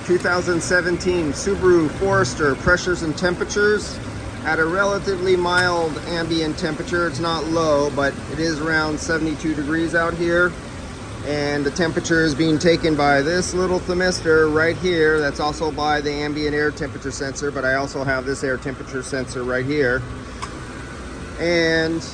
2017 Subaru Forester pressures and temperatures at a relatively mild ambient temperature. It's not low, but it is around 72 degrees out here. And the temperature is being taken by this little thermistor right here. That's also by the ambient air temperature sensor, but I also have this air temperature sensor right here. And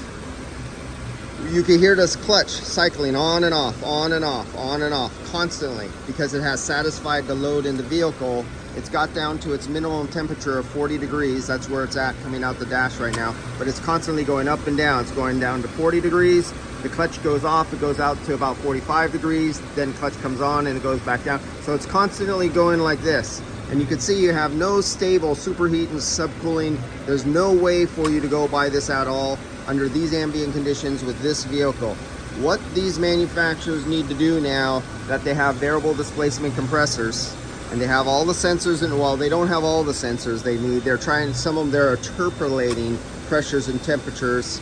you can hear this clutch cycling on and off, on and off, on and off constantly, because it has satisfied the load in the vehicle. It's got down to its minimum temperature of 40 degrees. That's where it's at coming out the dash right now, but it's constantly going up and down. It's going down to 40 degrees. The clutch goes off, it goes out to about 45 degrees, then clutch comes on and it goes back down. So it's constantly going like this. And you can see you have no stable superheat and subcooling. There's no way for you to go by this at all under these ambient conditions with this vehicle. What these manufacturers need to do now that they have variable displacement compressors and they have all the sensors, and well, they don't have all the sensors they need. They're trying, some of them, they're interpolating pressures and temperatures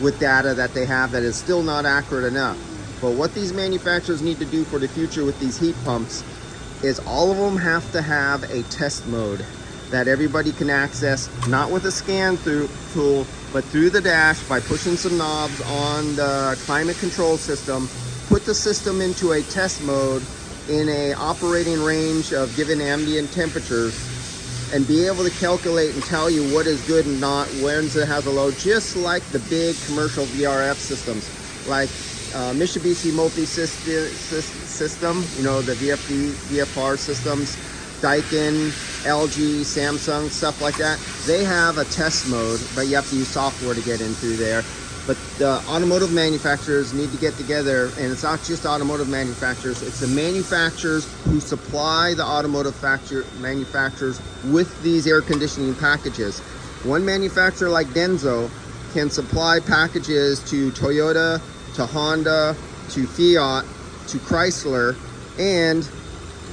with data that they have that is still not accurate enough. But what these manufacturers need to do for the future with these heat pumps is all of them have to have a test mode that everybody can access, not with a scan through tool, but through the dash by pushing some knobs on the climate control system. Put the system into a test mode in a operating range of given ambient temperatures, and be able to calculate and tell you what is good and not, when it has a load, just like the big commercial VRF systems, like Mitsubishi multi-system, you know, the VFR systems, Daikin, LG, Samsung, stuff like that. They have a test mode, but you have to use software to get in through there. But the automotive manufacturers need to get together, and it's not just automotive manufacturers, it's the manufacturers who supply the automotive manufacturers with these air conditioning packages. One manufacturer like Denso can supply packages to Toyota, to Honda, to Fiat, to Chrysler, and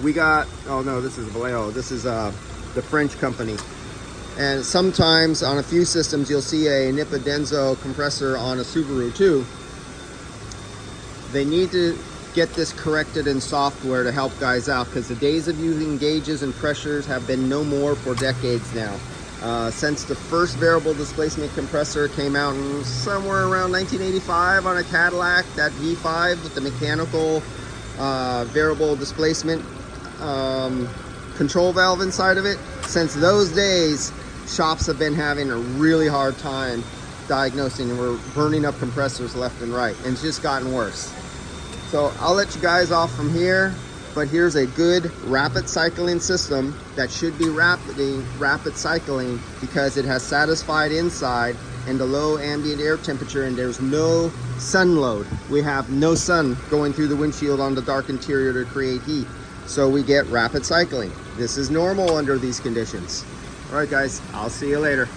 we got, oh no, this is Vallejo, this is the French company. And sometimes on a few systems you'll see a Nippa Denso compressor on a Subaru too. They need to get this corrected in software to help guys out, because the days of using gauges and pressures have been no more for decades now. Since the first variable displacement compressor came out in somewhere around 1985 on a Cadillac, that V5 with the mechanical variable displacement control valve inside of it, since those days shops have been having a really hard time diagnosing, and we're burning up compressors left and right, and it's just gotten worse. So I'll let you guys off from here, but here's a good rapid cycling system that should be rapid cycling, because it has satisfied inside and the low ambient air temperature, and there's no sun load. We have no sun going through the windshield on the dark interior to create heat, so we get rapid cycling. This is normal under these conditions. All right guys, I'll see you later.